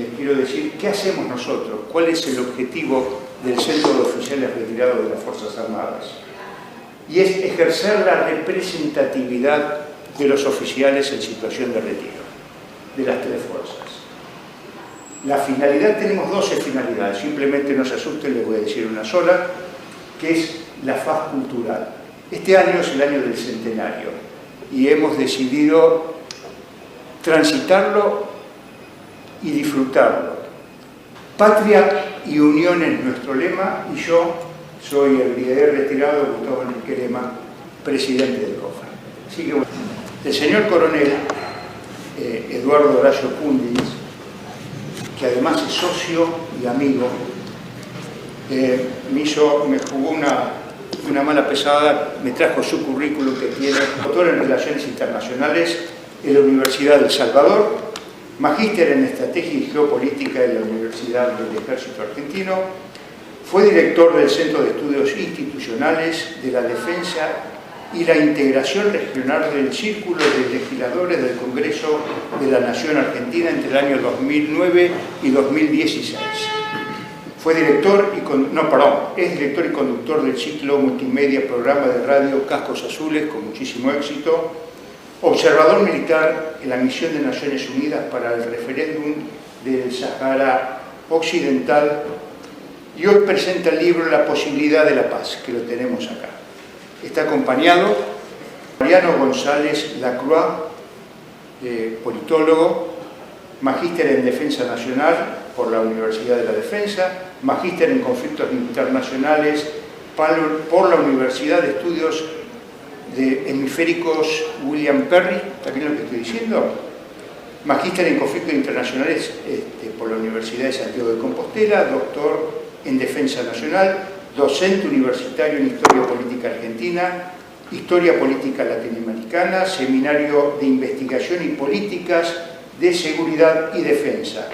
les quiero decir qué hacemos nosotros, cuál es el objetivo del Centro de Oficiales Retirados de las Fuerzas Armadas. Y es ejercer la representatividad de los oficiales en situación de retiro, de las tres fuerzas. La finalidad, tenemos 12 finalidades, simplemente no se asusten, les voy a decir una sola, que es la faz cultural. Este año es el año del centenario y hemos decidido transitarlo y disfrutarlo. Patria y unión es nuestro lema y yo soy el brigadier retirado Gustavo Enrique Lema, presidente del COFA. Así que bueno, el señor coronel Eduardo Horacio Kundins, que además es socio y amigo, me jugó una mala pesada, me trajo su currículum que tiene doctor en Relaciones Internacionales en la Universidad del Salvador, magíster en Estrategia y Geopolítica en la Universidad del Ejército Argentino, fue director del Centro de Estudios Institucionales de la Defensa y la Integración Regional del Círculo de Legisladores del Congreso de la Nación Argentina entre el año 2009 y 2016. Es director y conductor del ciclo multimedia programa de radio Cascos Azules, con muchísimo éxito, observador militar en la misión de Naciones Unidas para el referéndum del Sahara Occidental, y hoy presenta el libro La posibilidad de la paz, que lo tenemos acá. Está acompañado por Mariano González Lacroix, politólogo, magíster en Defensa Nacional por la Universidad de la Defensa, magíster en Conflictos Internacionales por la Universidad de Estudios de Hemisféricos William Perry, ¿está bien lo que estoy diciendo? Magíster en Conflictos Internacionales por la Universidad de Santiago de Compostela, doctor en Defensa Nacional, docente universitario en Historia Política Argentina, Historia Política Latinoamericana, Seminario de Investigación y Políticas de Seguridad y Defensa,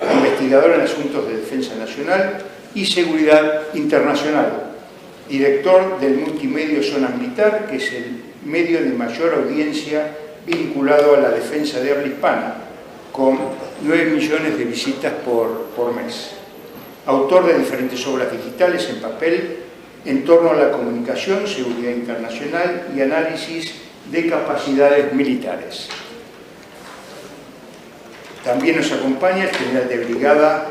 investigador en Asuntos de Defensa Nacional y Seguridad Internacional, director del multimedio Zona Militar, que es el medio de mayor audiencia vinculado a la defensa de habla hispana, con 9 millones de visitas por mes. Autor de diferentes obras digitales en papel en torno a la comunicación, seguridad internacional y análisis de capacidades militares. También nos acompaña el general de brigada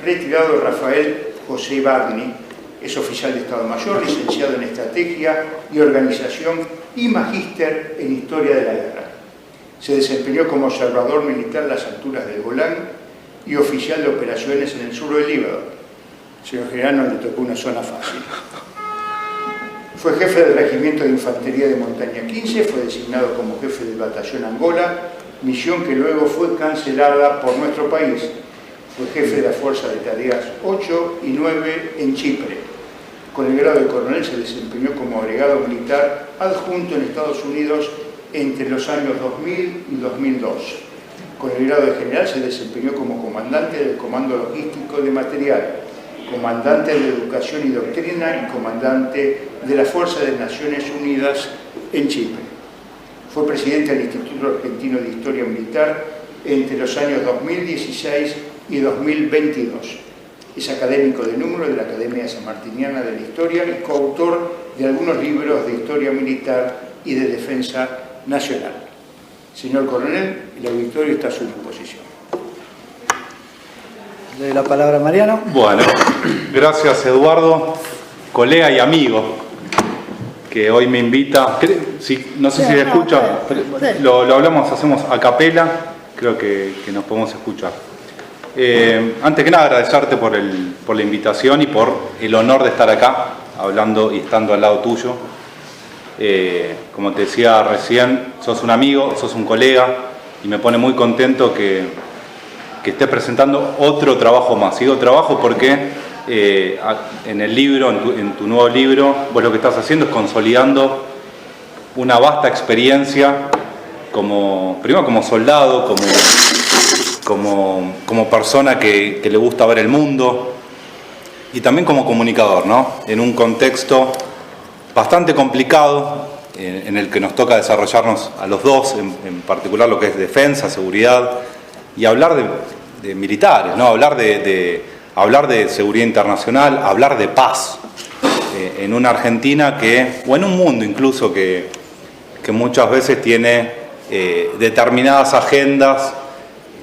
retirado Rafael José Barni, es oficial de Estado Mayor, licenciado en Estrategia y Organización y magíster en Historia de la Guerra. Se desempeñó como observador militar en las alturas del Golán y oficial de operaciones en el sur del Líbano. Señor general, no le tocó una zona fácil. Fue jefe del Regimiento de Infantería de Montaña 15, fue designado como jefe del Batallón Angola, misión que luego fue cancelada por nuestro país. Fue jefe de la Fuerza de Tareas 8 y 9 en Chipre. Con el grado de coronel se desempeñó como agregado militar adjunto en Estados Unidos entre los años 2000 y 2002. Con el grado de general se desempeñó como comandante del Comando Logístico de Material, comandante de Educación y Doctrina y comandante de la Fuerza de Naciones Unidas en Chipre. Fue presidente del Instituto Argentino de Historia Militar entre los años 2016 y 2022. Es académico de número de la Academia Sanmartiniana de la Historia y coautor de algunos libros de historia militar y de defensa nacional. Señor coronel, el auditorio está a su disposición. Le doy la palabra a Mariano. Bueno, gracias Eduardo, colega y amigo, que hoy me invita. No sé si se escucha, lo hablamos, hacemos a capela, creo que nos podemos escuchar. Antes que nada agradecerte por la invitación y por el honor de estar acá hablando y estando al lado tuyo. Como te decía recién, sos un amigo, sos un colega y me pone muy contento que estés presentando otro trabajo más. Digo trabajo porque en el libro, en tu nuevo libro, vos lo que estás haciendo es consolidando una vasta experiencia primero como soldado, como persona que le gusta ver el mundo y también como comunicador, ¿no? En un contexto bastante complicado en el que nos toca desarrollarnos a los dos, en particular lo que es defensa, seguridad, y hablar militares, ¿no? Hablar de seguridad internacional, hablar de paz en una Argentina o en un mundo incluso que muchas veces tiene determinadas agendas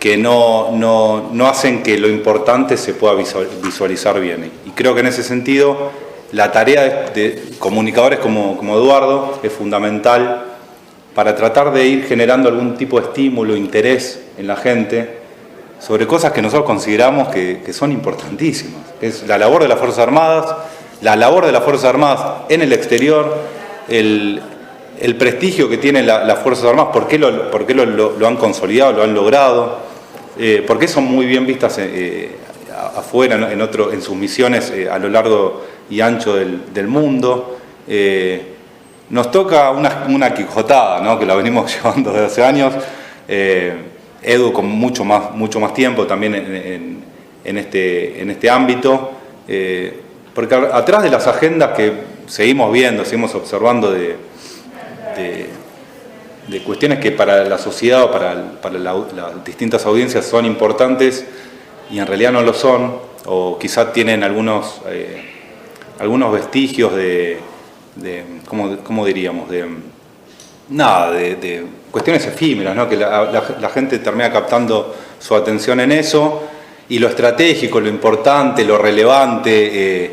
que no hacen que lo importante se pueda visualizar bien. Y creo que en ese sentido la tarea de comunicadores como Eduardo es fundamental para tratar de ir generando algún tipo de estímulo, interés en la gente sobre cosas que nosotros consideramos que son importantísimas. Es la labor de las Fuerzas Armadas, la labor de las Fuerzas Armadas en el exterior, el prestigio que tienen las Fuerzas Armadas, por qué lo han consolidado, lo han logrado, por qué son muy bien vistas afuera, en sus misiones a lo largo y ancho del mundo. Nos toca una quijotada, ¿no? Que la venimos llevando desde hace años. Edu con mucho más tiempo también en este ámbito. Porque atrás de las agendas que seguimos viendo, seguimos observando de cuestiones que para la sociedad o para las distintas audiencias son importantes y en realidad no lo son, o quizás tienen algunos vestigios ¿cómo diríamos? De cuestiones efímeras, ¿no? Que la gente termina captando su atención en eso, y lo estratégico, lo importante, lo relevante,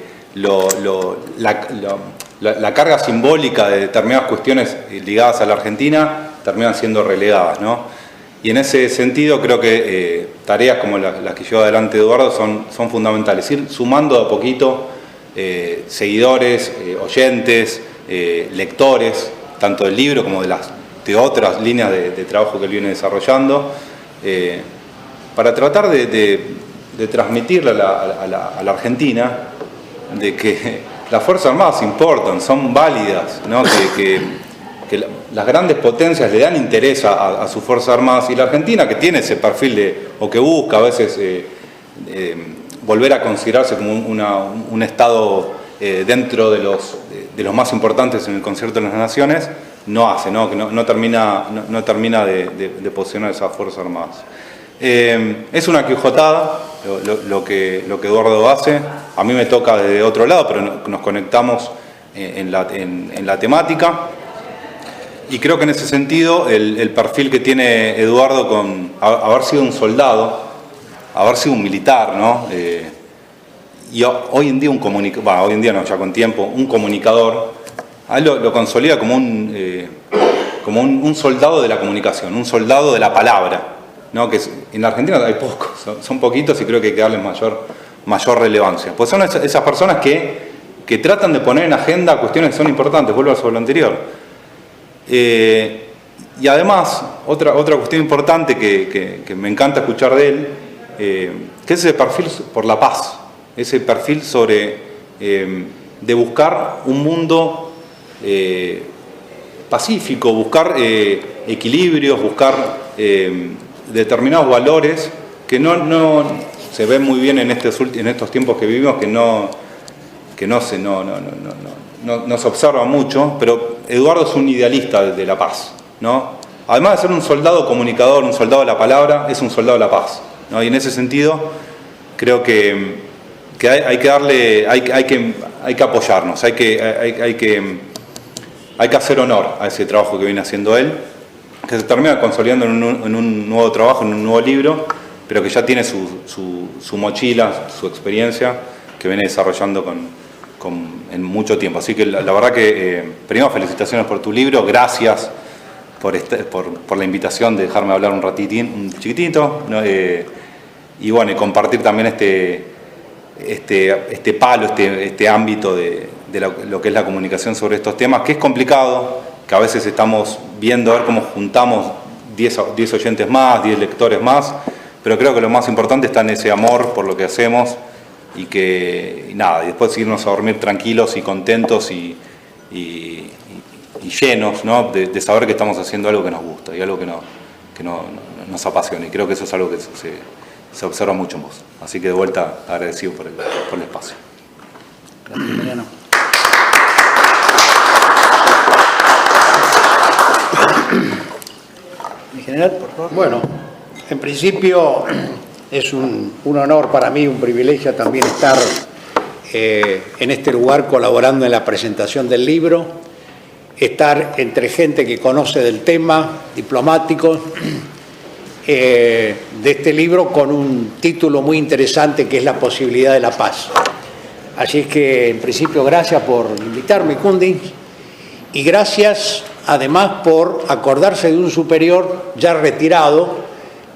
la carga simbólica de determinadas cuestiones ligadas a la Argentina terminan siendo relegadas, ¿no? Y en ese sentido creo que tareas como las que lleva adelante Eduardo son fundamentales. Ir sumando de a poquito seguidores, oyentes, lectores, tanto del libro como de otras líneas de trabajo que él viene desarrollando, para tratar de transmitirle a la Argentina de que las Fuerzas Armadas importan, son válidas, ¿no? Que las grandes potencias le dan interés a sus Fuerzas Armadas, y la Argentina, que tiene ese perfil o que busca a veces volver a considerarse como un Estado dentro de los más importantes en el concierto de las naciones, no hace, ¿no? Que no termina de posicionar esas Fuerzas Armadas. Es una quijotada lo que Eduardo hace. A mí me toca desde otro lado, pero nos conectamos en la temática. Y creo que en ese sentido el perfil que tiene Eduardo con haber sido un soldado, haber sido un militar, ¿no? Y hoy en día hoy en día no, ya con tiempo, un comunicador, a él lo consolida como un soldado de la comunicación, un soldado de la palabra, ¿no? Que en la Argentina hay pocos, son poquitos, y creo que hay que darles mayor relevancia. Pues son esas personas que tratan de poner en agenda cuestiones que son importantes, vuelvo sobre lo anterior. Y además, otra cuestión importante que me encanta escuchar de él, que es ese perfil por la paz, ese perfil de buscar un mundo pacífico, buscar equilibrios, buscar determinados valores que no se ven muy bien en estos tiempos que vivimos, que no se observa mucho, pero Eduardo es un idealista de la paz, ¿no? Además de ser un soldado comunicador, un soldado de la palabra, es un soldado de la paz, ¿no? Y en ese sentido creo que hay que apoyarnos, hay que hacer honor a ese trabajo que viene haciendo él, que se termina consolidando en un nuevo trabajo, en un nuevo libro, pero que ya tiene su mochila, su experiencia, que viene desarrollando en mucho tiempo. Así que la verdad que, primero, felicitaciones por tu libro, gracias por la invitación de dejarme hablar un chiquitito, ¿no? Y bueno, y compartir también este palo, este ámbito de lo que es la comunicación sobre estos temas, que es complicado, que a veces estamos viendo a ver cómo juntamos 10 oyentes más, 10 lectores más, pero creo que lo más importante está en ese amor por lo que hacemos, y después irnos a dormir tranquilos y contentos y llenos, ¿no? de saber que estamos haciendo algo que nos gusta y algo que nos apasiona, y creo que eso es algo que se observa mucho en vos. Así que de vuelta agradecido por el espacio. Gracias, Mariano. Mi general, por favor. Bueno, en principio Es un honor para mí, un privilegio también estar en este lugar colaborando en la presentación del libro, estar entre gente que conoce del tema, diplomáticos, de este libro con un título muy interesante que es La posibilidad de la paz. Así es que, en principio, gracias por invitarme, Kundin, y gracias además por acordarse de un superior ya retirado,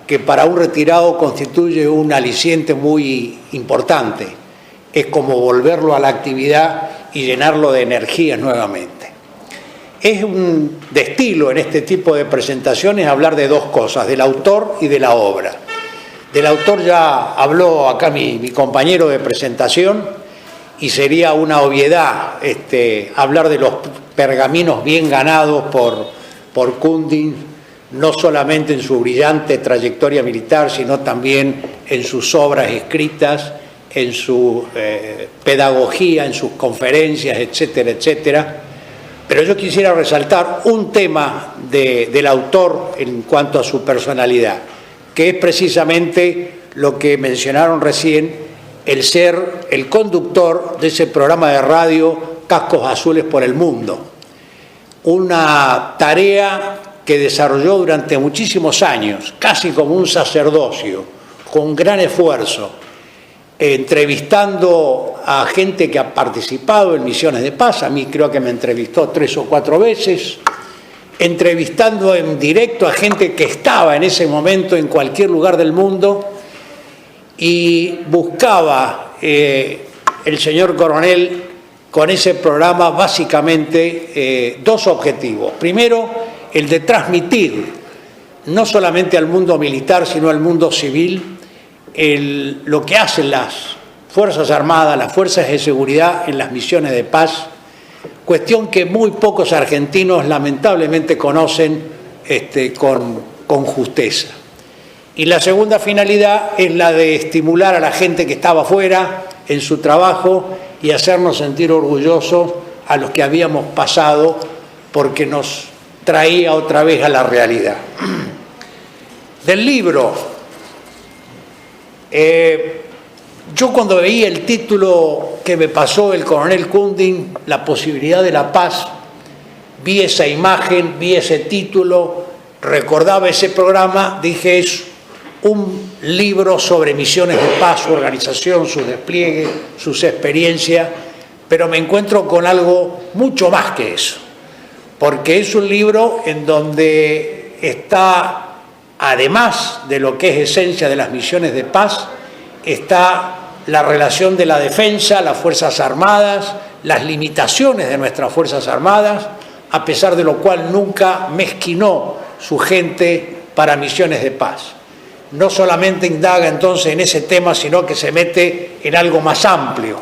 que para un retirado constituye un aliciente muy importante. Es como volverlo a la actividad y llenarlo de energías nuevamente. Es un de estilo en este tipo de presentaciones hablar de dos cosas, del autor y de la obra. Del autor ya habló acá mi compañero de presentación, y sería una obviedad hablar de los pergaminos bien ganados por Kundin, no solamente en su brillante trayectoria militar, sino también en sus obras escritas, en su pedagogía, en sus conferencias, etcétera, etcétera. Pero yo quisiera resaltar un tema del autor en cuanto a su personalidad, que es precisamente lo que mencionaron recién, el ser el conductor de ese programa de radio Cascos Azules por el Mundo. Una tarea que desarrolló durante muchísimos años, casi como un sacerdocio, con gran esfuerzo, entrevistando a gente que ha participado en misiones de paz. A mí creo que me entrevistó 3 o 4 veces, entrevistando en directo a gente que estaba en ese momento en cualquier lugar del mundo, y buscaba el señor coronel con ese programa básicamente 2 objetivos. Primero, el de transmitir no solamente al mundo militar, sino al mundo civil, lo que hacen las Fuerzas Armadas, las fuerzas de seguridad en las misiones de paz, cuestión que muy pocos argentinos lamentablemente conocen con justeza. Y la segunda finalidad es la de estimular a la gente que estaba afuera en su trabajo y hacernos sentir orgullosos a los que habíamos pasado, porque nos traía otra vez a la realidad. Del libro, yo cuando veía el título que me pasó el coronel Kundin, La posibilidad de la paz, vi esa imagen, vi ese título, recordaba ese programa, dije, es un libro sobre misiones de paz, su organización, su despliegue, sus experiencias, pero me encuentro con algo mucho más que eso, porque es un libro en donde está, además de lo que es esencia de las misiones de paz, está la relación de la defensa, las Fuerzas Armadas, las limitaciones de nuestras Fuerzas Armadas, a pesar de lo cual nunca mezquinó su gente para misiones de paz. No solamente indaga entonces en ese tema, sino que se mete en algo más amplio,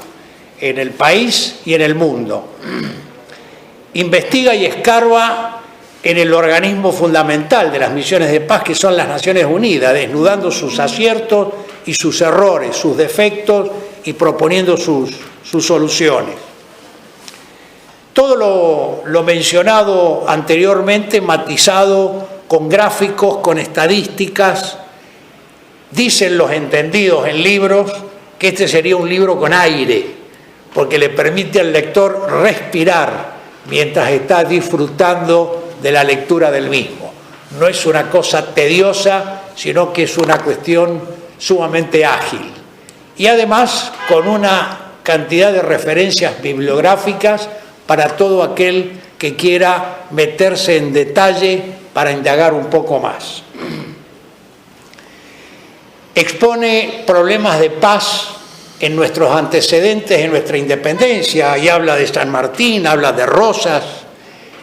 en el país y en el mundo. Investiga y escarba en el organismo fundamental de las misiones de paz, que son las Naciones Unidas, desnudando sus aciertos y sus errores, sus defectos, y proponiendo sus soluciones. Todo lo mencionado anteriormente, matizado con gráficos, con estadísticas. Dicen los entendidos en libros que este sería un libro con aire, porque le permite al lector respirar mientras está disfrutando de la lectura del mismo. No es una cosa tediosa, sino que es una cuestión sumamente ágil. Y además con una cantidad de referencias bibliográficas para todo aquel que quiera meterse en detalle para indagar un poco más. Expone problemas de paz en nuestros antecedentes, en nuestra independencia, y habla de San Martín, habla de Rosas,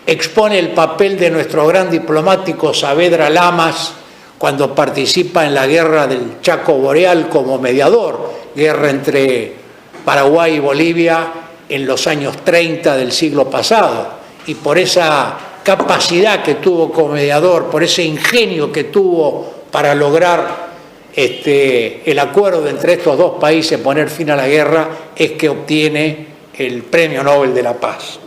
expone el papel de nuestro gran diplomático Saavedra Lamas cuando participa en la guerra del Chaco Boreal como mediador, guerra entre Paraguay y Bolivia en los años 30 del siglo pasado, y por esa capacidad que tuvo como mediador, por ese ingenio que tuvo para lograr el acuerdo entre estos dos países, poner fin a la guerra, es que obtiene el Premio Nobel de la Paz.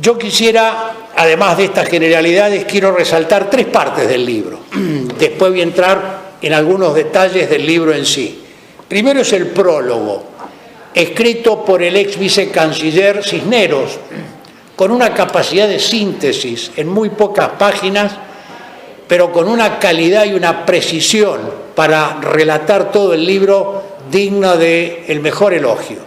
Yo quisiera, además de estas generalidades, quiero resaltar 3 partes del libro. Después voy a entrar en algunos detalles del libro en sí. Primero es el prólogo, escrito por el ex vicecanciller Cisneros, con una capacidad de síntesis en muy pocas páginas, pero con una calidad y una precisión para relatar todo el libro digna del mejor elogio.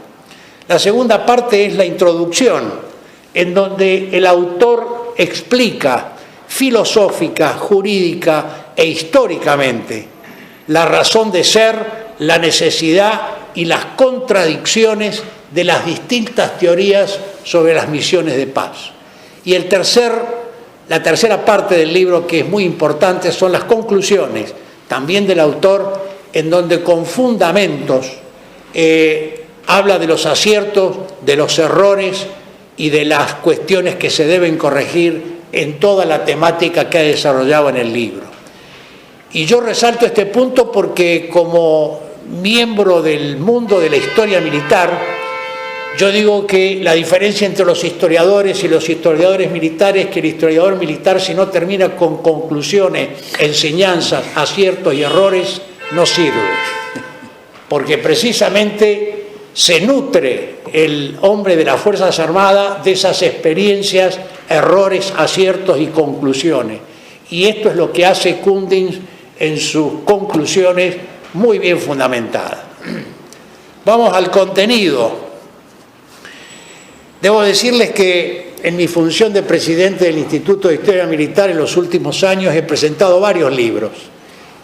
La segunda parte es la introducción, en donde el autor explica filosófica, jurídica e históricamente la razón de ser, la necesidad y las contradicciones de las distintas teorías sobre las misiones de paz. Y la tercera parte del libro, que es muy importante, son las conclusiones, también del autor, en donde con fundamentos habla de los aciertos, de los errores y de las cuestiones que se deben corregir en toda la temática que ha desarrollado en el libro. Y yo resalto este punto porque como miembro del mundo de la historia militar, yo digo que la diferencia entre los historiadores y los historiadores militares es que el historiador militar, si no termina con conclusiones, enseñanzas, aciertos y errores, no sirve. Porque precisamente se nutre el hombre de las Fuerzas Armadas de esas experiencias, errores, aciertos y conclusiones. Y esto es lo que hace Kundins en sus conclusiones muy bien fundamentadas. Vamos al contenido. Debo decirles que en mi función de presidente del Instituto de Historia Militar en los últimos años he presentado varios libros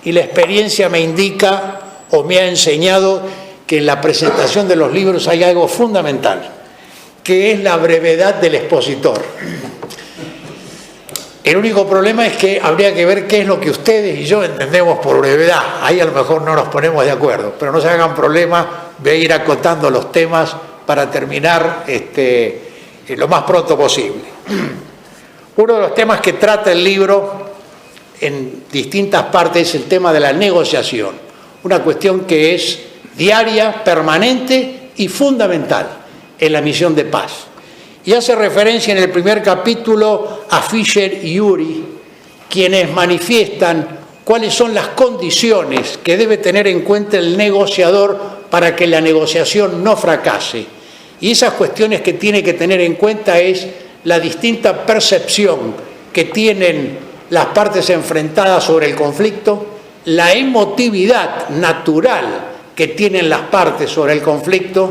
y la experiencia me indica o me ha enseñado que en la presentación de los libros hay algo fundamental, que es la brevedad del expositor. El único problema es que habría que ver qué es lo que ustedes y yo entendemos por brevedad. Ahí a lo mejor no nos ponemos de acuerdo, pero no se hagan problema, voy a ir acotando los temas para terminar lo más pronto posible. Uno de los temas que trata el libro en distintas partes es el tema de la negociación, una cuestión que es diaria, permanente y fundamental en la misión de paz. Y hace referencia en el primer capítulo a Fisher y Uri, quienes manifiestan cuáles son las condiciones que debe tener en cuenta el negociador para que la negociación no fracase. Y esas cuestiones que tiene que tener en cuenta es la distinta percepción que tienen las partes enfrentadas sobre el conflicto, la emotividad natural que tienen las partes sobre el conflicto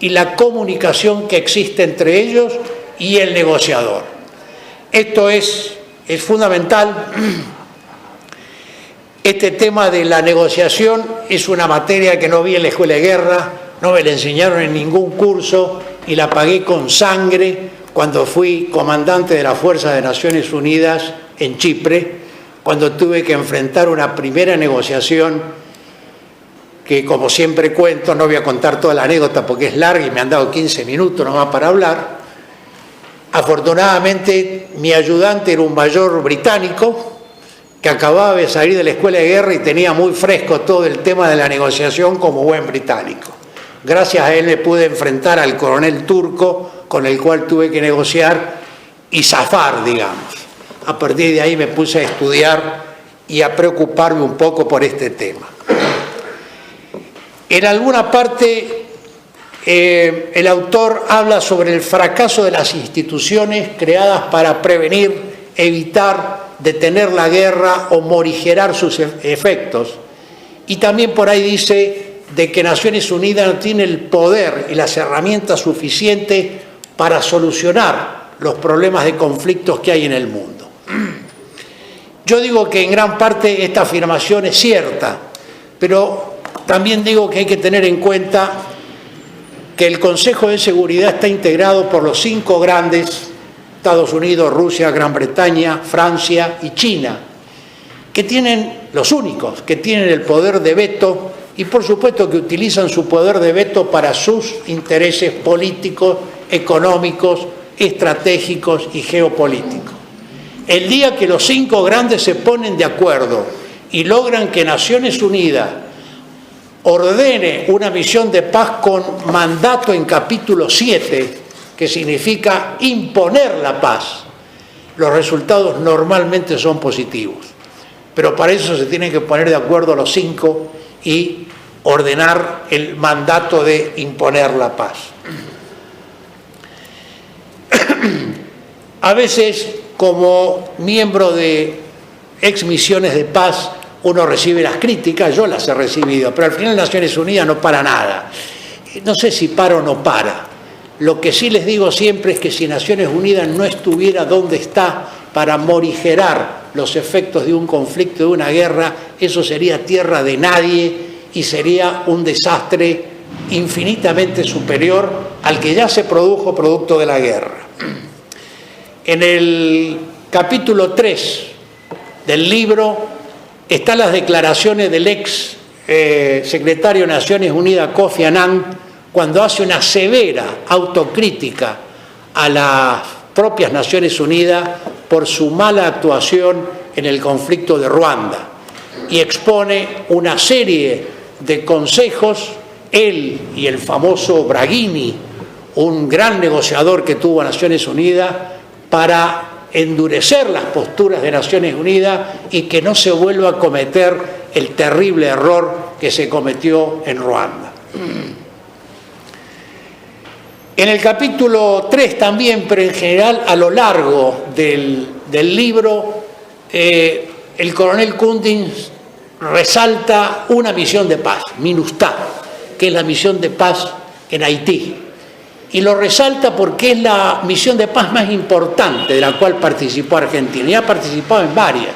y la comunicación que existe entre ellos y el negociador. Esto es fundamental. Este tema de la negociación es una materia que no vi en la escuela de guerra, no me la enseñaron en ningún curso y la pagué con sangre cuando fui comandante de la Fuerza de Naciones Unidas en Chipre, cuando tuve que enfrentar una primera negociación que, como siempre cuento, no voy a contar toda la anécdota porque es larga y me han dado 15 minutos nomás para hablar. Afortunadamente, mi ayudante era un mayor británico que acababa de salir de la escuela de guerra y tenía muy fresco todo el tema de la negociación como buen británico. Gracias a él me pude enfrentar al coronel turco con el cual tuve que negociar y zafar, digamos. A partir de ahí me puse a estudiar y a preocuparme un poco por este tema. En alguna parte el autor habla sobre el fracaso de las instituciones creadas para prevenir, evitar, detener la guerra o morigerar sus efectos. Y también por ahí dice de que Naciones Unidas no tiene el poder y las herramientas suficientes para solucionar los problemas de conflictos que hay en el mundo. Yo digo que en gran parte esta afirmación es cierta, pero también digo que hay que tener en cuenta que el Consejo de Seguridad está integrado por los 5 grandes, Estados Unidos, Rusia, Gran Bretaña, Francia y China, que tienen, los únicos, que tienen el poder de veto y por supuesto que utilizan su poder de veto para sus intereses políticos, económicos, estratégicos y geopolíticos. El día que los 5 grandes se ponen de acuerdo y logran que Naciones Unidas ordene una misión de paz con mandato en capítulo 7, que significa imponer la paz, los resultados normalmente son positivos. Pero para eso se tienen que poner de acuerdo los 5 y ordenar el mandato de imponer la paz. A veces, como miembro de ex misiones de paz, uno recibe las críticas, yo las he recibido, pero al final Naciones Unidas no para nada. No sé si para o no para. Lo que sí les digo siempre es que si Naciones Unidas no estuviera donde está para morigerar los efectos de un conflicto, de una guerra, eso sería tierra de nadie y sería un desastre infinitamente superior al que ya se produjo producto de la guerra. En el capítulo 3 del libro están las declaraciones del ex secretario de Naciones Unidas, Kofi Annan, cuando hace una severa autocrítica a las propias Naciones Unidas por su mala actuación en el conflicto de Ruanda, y expone una serie de consejos, él y el famoso Braghini, un gran negociador que tuvo a Naciones Unidas, para endurecer las posturas de Naciones Unidas y que no se vuelva a cometer el terrible error que se cometió en Ruanda. En el capítulo 3 también, pero en general a lo largo del libro, el coronel Kundin resalta una misión de paz, MINUSTAH, que es la misión de paz en Haití. Y lo resalta porque es la misión de paz más importante de la cual participó Argentina. Y ha participado en varias,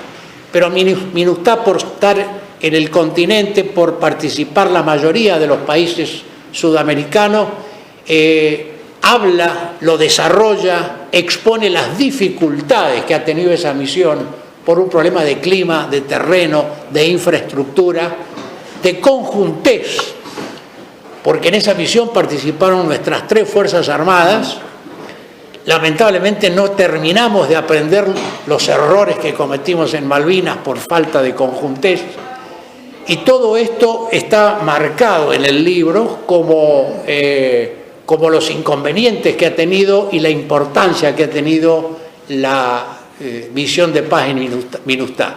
pero MINUSTAH, por estar en el continente, por participar la mayoría de los países sudamericanos, habla, lo desarrolla, expone las dificultades que ha tenido esa misión por un problema de clima, de terreno, de infraestructura, de conjuntez, porque en esa misión participaron nuestras 3 Fuerzas Armadas. Lamentablemente no terminamos de aprender los errores que cometimos en Malvinas por falta de conjuntez, y todo esto está marcado en el libro como los inconvenientes que ha tenido y la importancia que ha tenido la misión de paz en MINUSTAH.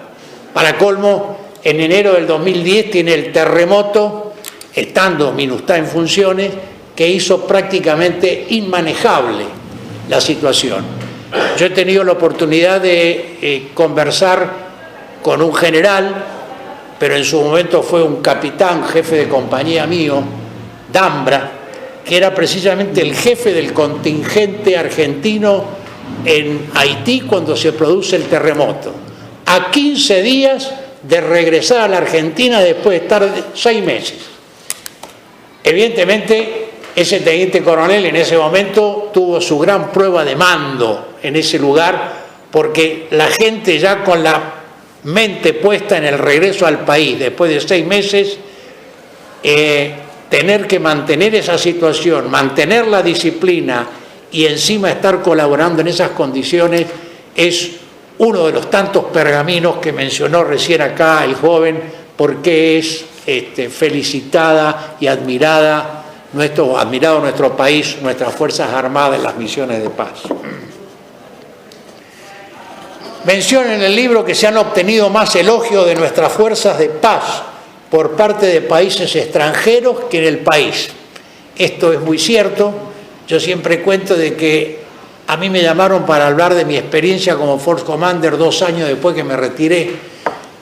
Para colmo, en enero del 2010 tiene el terremoto, estando MINUSTAH en funciones, que hizo prácticamente inmanejable la situación. Yo he tenido la oportunidad de conversar con un general, pero en su momento fue un capitán, jefe de compañía mío, Dambra, que era precisamente el jefe del contingente argentino en Haití cuando se produce el terremoto. A 15 días de regresar a la Argentina después de estar 6 meses. Evidentemente, ese teniente coronel en ese momento tuvo su gran prueba de mando en ese lugar, porque la gente ya con la mente puesta en el regreso al país después de 6 meses, tener que mantener esa situación, mantener la disciplina y encima estar colaborando en esas condiciones es uno de los tantos pergaminos que mencionó recién acá el joven, porque es felicitada y admirado nuestro país, nuestras Fuerzas Armadas en las misiones de paz. Menciona en el libro que se han obtenido más elogios de nuestras fuerzas de paz por parte de países extranjeros que en el país. Esto es muy cierto. Yo siempre cuento de que a mí me llamaron para hablar de mi experiencia como Force Commander 2 años después que me retiré.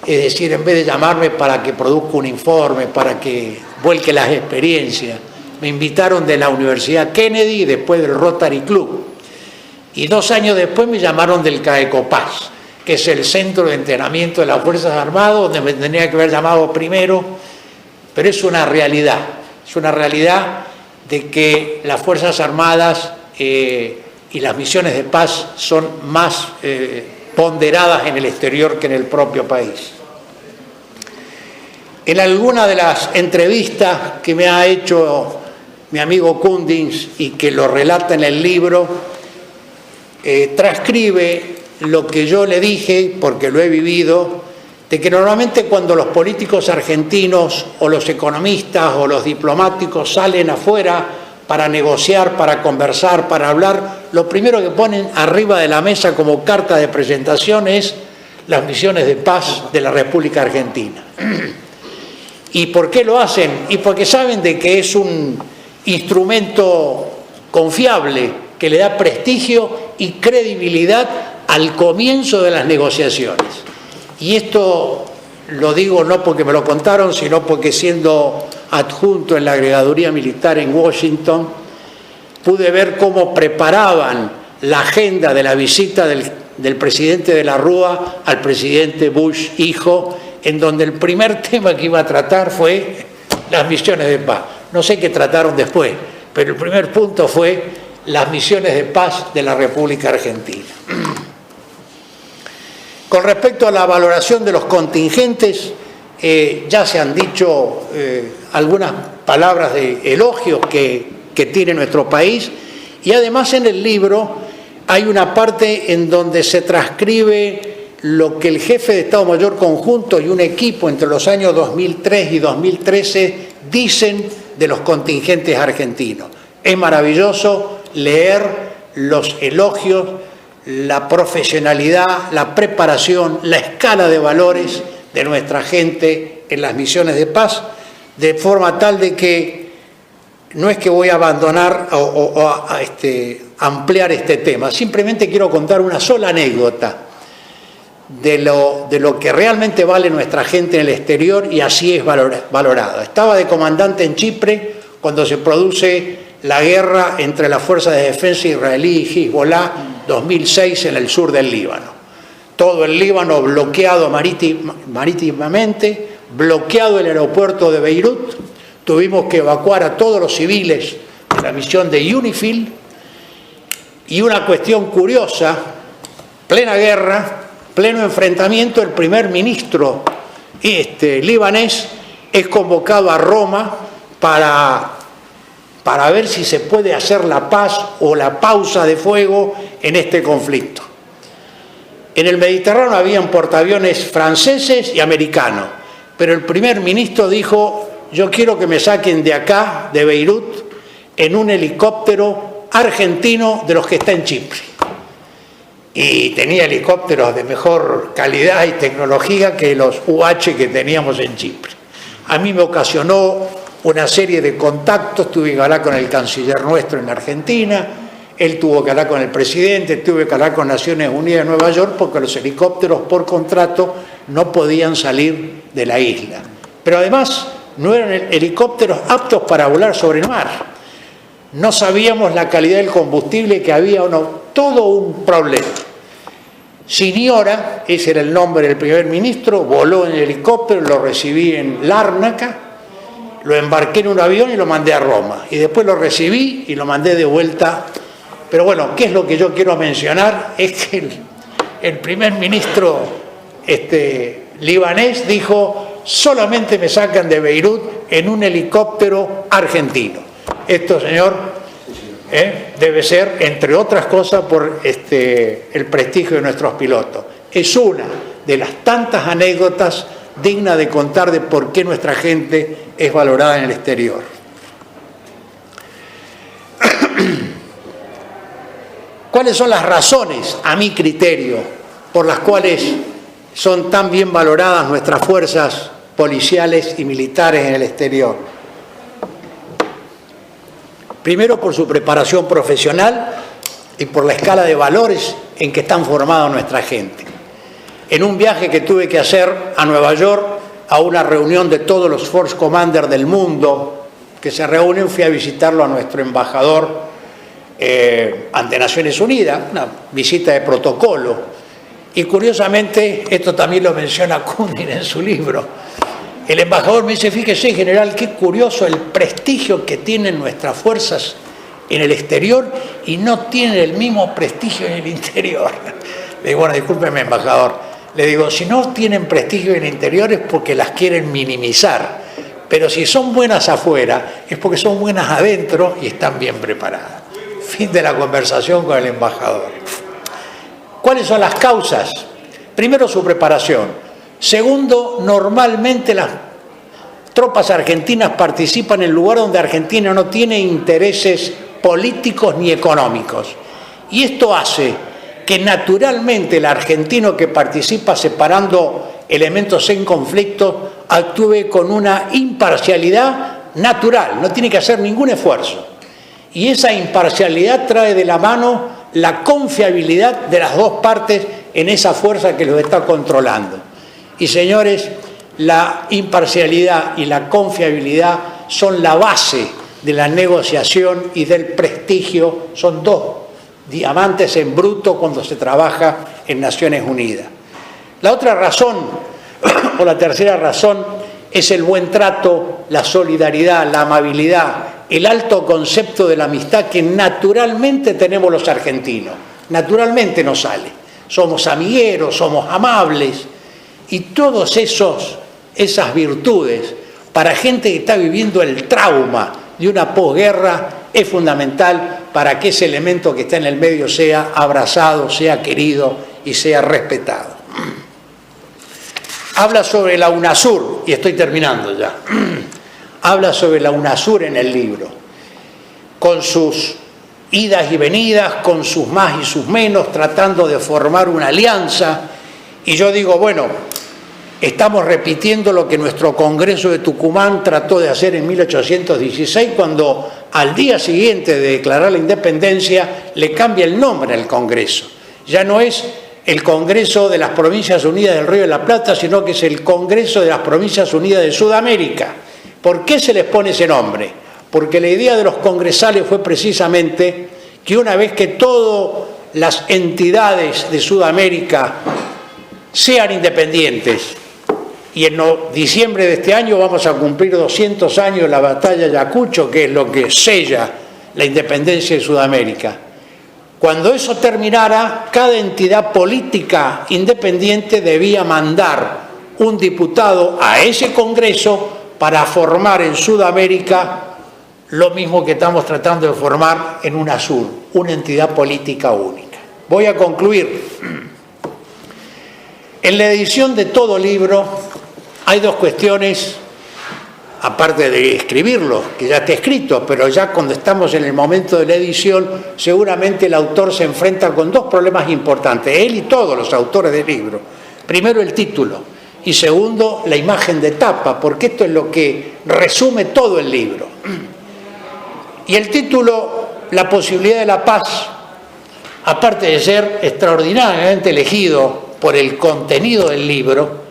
Es decir, en vez de llamarme para que produzca un informe, para que vuelque las experiencias, me invitaron de la Universidad Kennedy y después del Rotary Club. Y 2 años después me llamaron del CAECOPAS, que es el centro de entrenamiento de las Fuerzas Armadas, donde me tendría que haber llamado primero, pero es una realidad de que las Fuerzas Armadas y las misiones de paz son más ponderadas en el exterior que en el propio país. En alguna de las entrevistas que me ha hecho mi amigo Kundin y que lo relata en el libro, transcribe lo que yo le dije, porque lo he vivido, de que normalmente cuando los políticos argentinos o los economistas o los diplomáticos salen afuera para negociar, para conversar, para hablar, lo primero que ponen arriba de la mesa como carta de presentación es las misiones de paz de la República Argentina. ¿Y por qué lo hacen? Y porque saben de que es un instrumento confiable que le da prestigio y credibilidad al comienzo de las negociaciones. Y esto lo digo no porque me lo contaron, sino porque siendo adjunto en la agregaduría militar en Washington, pude ver cómo preparaban la agenda de la visita del presidente de la Rúa al presidente Bush hijo, en donde el primer tema que iba a tratar fue las misiones de paz. No sé qué trataron después, pero el primer punto fue las misiones de paz de la República Argentina. Con respecto a la valoración de los contingentes, ya se han dicho algunas palabras de elogios que tiene nuestro país, y además en el libro hay una parte en donde se transcribe lo que el jefe de Estado Mayor Conjunto y un equipo entre los años 2003 y 2013 dicen de los contingentes argentinos. Es maravilloso leer los elogios, la profesionalidad, la preparación, la escala de valores de nuestra gente en las misiones de paz, de forma tal de que no es que voy a abandonar o ampliar este tema, simplemente quiero contar una sola anécdota de lo que realmente vale nuestra gente en el exterior, y así es valorada. Estaba de comandante en Chipre cuando se produce la guerra entre las fuerzas de defensa israelí y Hezbollah 2006 en el sur del Líbano. Todo el Líbano bloqueado marítimamente, bloqueado el aeropuerto de Beirut. Tuvimos que evacuar a todos los civiles de la misión de UNIFIL, y una cuestión curiosa, plena guerra, pleno enfrentamiento, el primer ministro libanés es convocado a Roma para ver si se puede hacer la paz o la pausa de fuego en este conflicto. En el Mediterráneo habían portaaviones franceses y americanos, pero el primer ministro dijo: yo quiero que me saquen de acá, de Beirut, en un helicóptero argentino de los que está en Chipre. Y tenía helicópteros de mejor calidad y tecnología que los UH que teníamos en Chipre. A mí me ocasionó una serie de contactos, tuve que hablar con el canciller nuestro en Argentina, él tuvo que hablar con el presidente, tuve que hablar con Naciones Unidas de Nueva York, porque los helicópteros por contrato no podían salir de la isla. Pero además no eran helicópteros aptos para volar sobre el mar. No sabíamos la calidad del combustible que había o no, todo un problema. Siniora, ese era el nombre del primer ministro, voló en el helicóptero, lo recibí en Lárnaca, lo embarqué en un avión y lo mandé a Roma. Y después lo recibí y lo mandé de vuelta. Pero bueno, ¿qué es lo que yo quiero mencionar? Es que el primer ministro libanés dijo: solamente me sacan de Beirut en un helicóptero argentino. Esto, señor, debe ser, entre otras cosas, por el prestigio de nuestros pilotos. Es una de las tantas anécdotas dignas de contar de por qué nuestra gente es valorada en el exterior. ¿Cuáles son las razones, a mi criterio, por las cuales son tan bien valoradas nuestras fuerzas policiales y militares en el exterior? Primero, por su preparación profesional y por la escala de valores en que están formados nuestra gente. En un viaje que tuve que hacer a Nueva York, a una reunión de todos los Force Commanders del mundo que se reúnen, fui a visitarlo a nuestro embajador ante Naciones Unidas, una visita de protocolo. Y curiosamente, esto también lo menciona Kundin en su libro, el embajador me dice: fíjese, general, qué curioso el prestigio que tienen nuestras fuerzas en el exterior y no tienen el mismo prestigio en el interior. Le digo: bueno, discúlpeme, embajador. Le digo: si no tienen prestigio en el interior es porque las quieren minimizar, pero si son buenas afuera es porque son buenas adentro y están bien preparadas. Fin de la conversación con el embajador. ¿Cuáles son las causas? Primero, su preparación. Segundo, normalmente tropas argentinas participan en el lugar donde Argentina no tiene intereses políticos ni económicos. Y esto hace que naturalmente el argentino que participa separando elementos en conflicto actúe con una imparcialidad natural, no tiene que hacer ningún esfuerzo. Y esa imparcialidad trae de la mano la confiabilidad de las dos partes en esa fuerza que los está controlando. Y señores, la imparcialidad y la confiabilidad son la base de la negociación y del prestigio, son dos diamantes en bruto cuando se trabaja en Naciones Unidas. La otra razón, o la tercera razón, es el buen trato, la solidaridad, la amabilidad, el alto concepto de la amistad que naturalmente tenemos los argentinos, naturalmente nos sale. Somos amigueros, somos amables, y todas esas virtudes para gente que está viviendo el trauma de una posguerra es fundamental para que ese elemento que está en el medio sea abrazado, sea querido y sea respetado. Habla sobre la UNASUR, y estoy terminando ya. Habla sobre la UNASUR en el libro, con sus idas y venidas, con sus más y sus menos, tratando de formar una alianza. Y yo digo, bueno, estamos repitiendo lo que nuestro Congreso de Tucumán trató de hacer en 1816, cuando al día siguiente de declarar la independencia le cambia el nombre al Congreso. Ya no es el Congreso de las Provincias Unidas del Río de la Plata, sino que es el Congreso de las Provincias Unidas de Sudamérica. ¿Por qué se les pone ese nombre? Porque la idea de los congresales fue precisamente que una vez que todas las entidades de Sudamérica sean independientes, y en diciembre de este año vamos a cumplir 200 años de la batalla de Ayacucho, que es lo que sella la independencia de Sudamérica. Cuando eso terminara, cada entidad política independiente debía mandar un diputado a ese Congreso para formar en Sudamérica lo mismo que estamos tratando de formar en UNASUR, una entidad política única. Voy a concluir. En la edición de todo libro hay dos cuestiones, aparte de escribirlo, que ya está escrito, pero ya cuando estamos en el momento de la edición, seguramente el autor se enfrenta con dos problemas importantes, él y todos los autores del libro. Primero, el título, y segundo, la imagen de tapa, porque esto es lo que resume todo el libro. Y el título, La posibilidad de la paz, aparte de ser extraordinariamente elegido por el contenido del libro,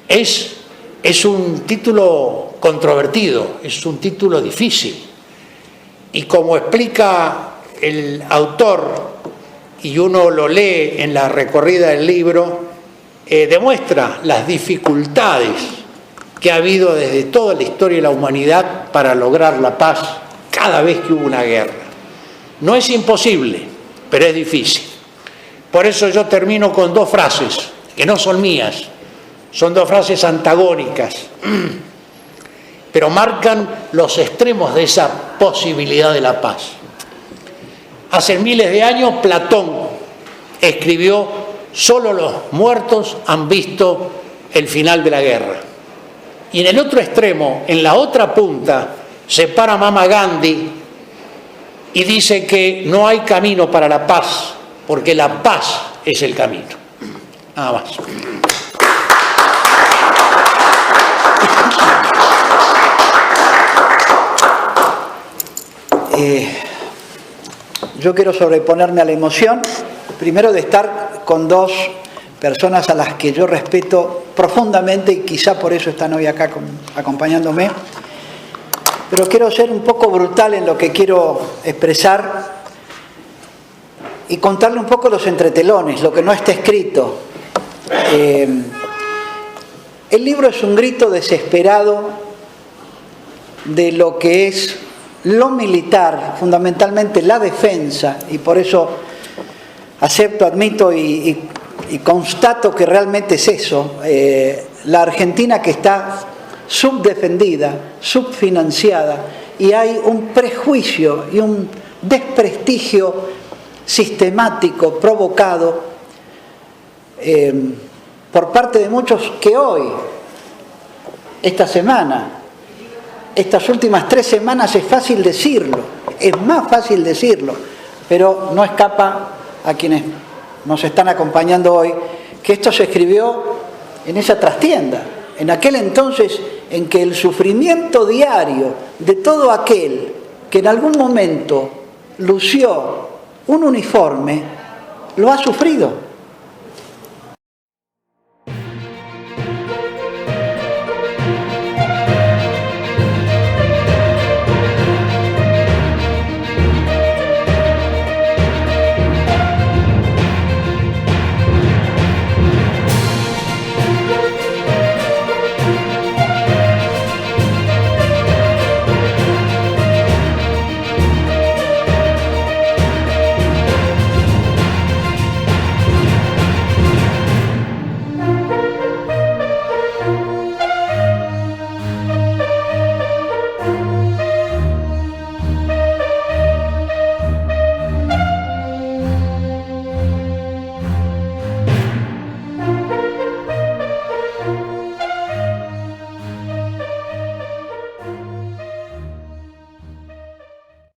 es un título controvertido, es un título difícil. Y como explica el autor, y uno lo lee en la recorrida del libro, demuestra las dificultades que ha habido desde toda la historia de la humanidad para lograr la paz cada vez que hubo una guerra. No es imposible, pero es difícil. Por eso yo termino con dos frases, que no son mías, son dos frases antagónicas, pero marcan los extremos de esa posibilidad de la paz. Hace miles de años Platón escribió: solo los muertos han visto el final de la guerra. Y en el otro extremo, en la otra punta, se para Mahatma Gandhi y dice que no hay camino para la paz, porque la paz es el camino. Nada más. Yo quiero sobreponerme a la emoción, primero de estar con dos personas a las que yo respeto profundamente y quizá por eso están hoy acá acompañándome, pero quiero ser un poco brutal en lo que quiero expresar y contarle un poco los entretelones, lo que no está escrito. El libro es un grito desesperado de lo que es lo militar, fundamentalmente la defensa, y por eso acepto, admito y constato que realmente es eso, la Argentina que está subdefendida, subfinanciada, y hay un prejuicio y un desprestigio sistemático, provocado por parte de muchos que hoy, esta semana, estas últimas 3 semanas es fácil decirlo, es más fácil decirlo, pero no escapa a quienes nos están acompañando hoy que esto se escribió en esa trastienda, en aquel entonces en que el sufrimiento diario de todo aquel que en algún momento lució un uniforme, lo ha sufrido.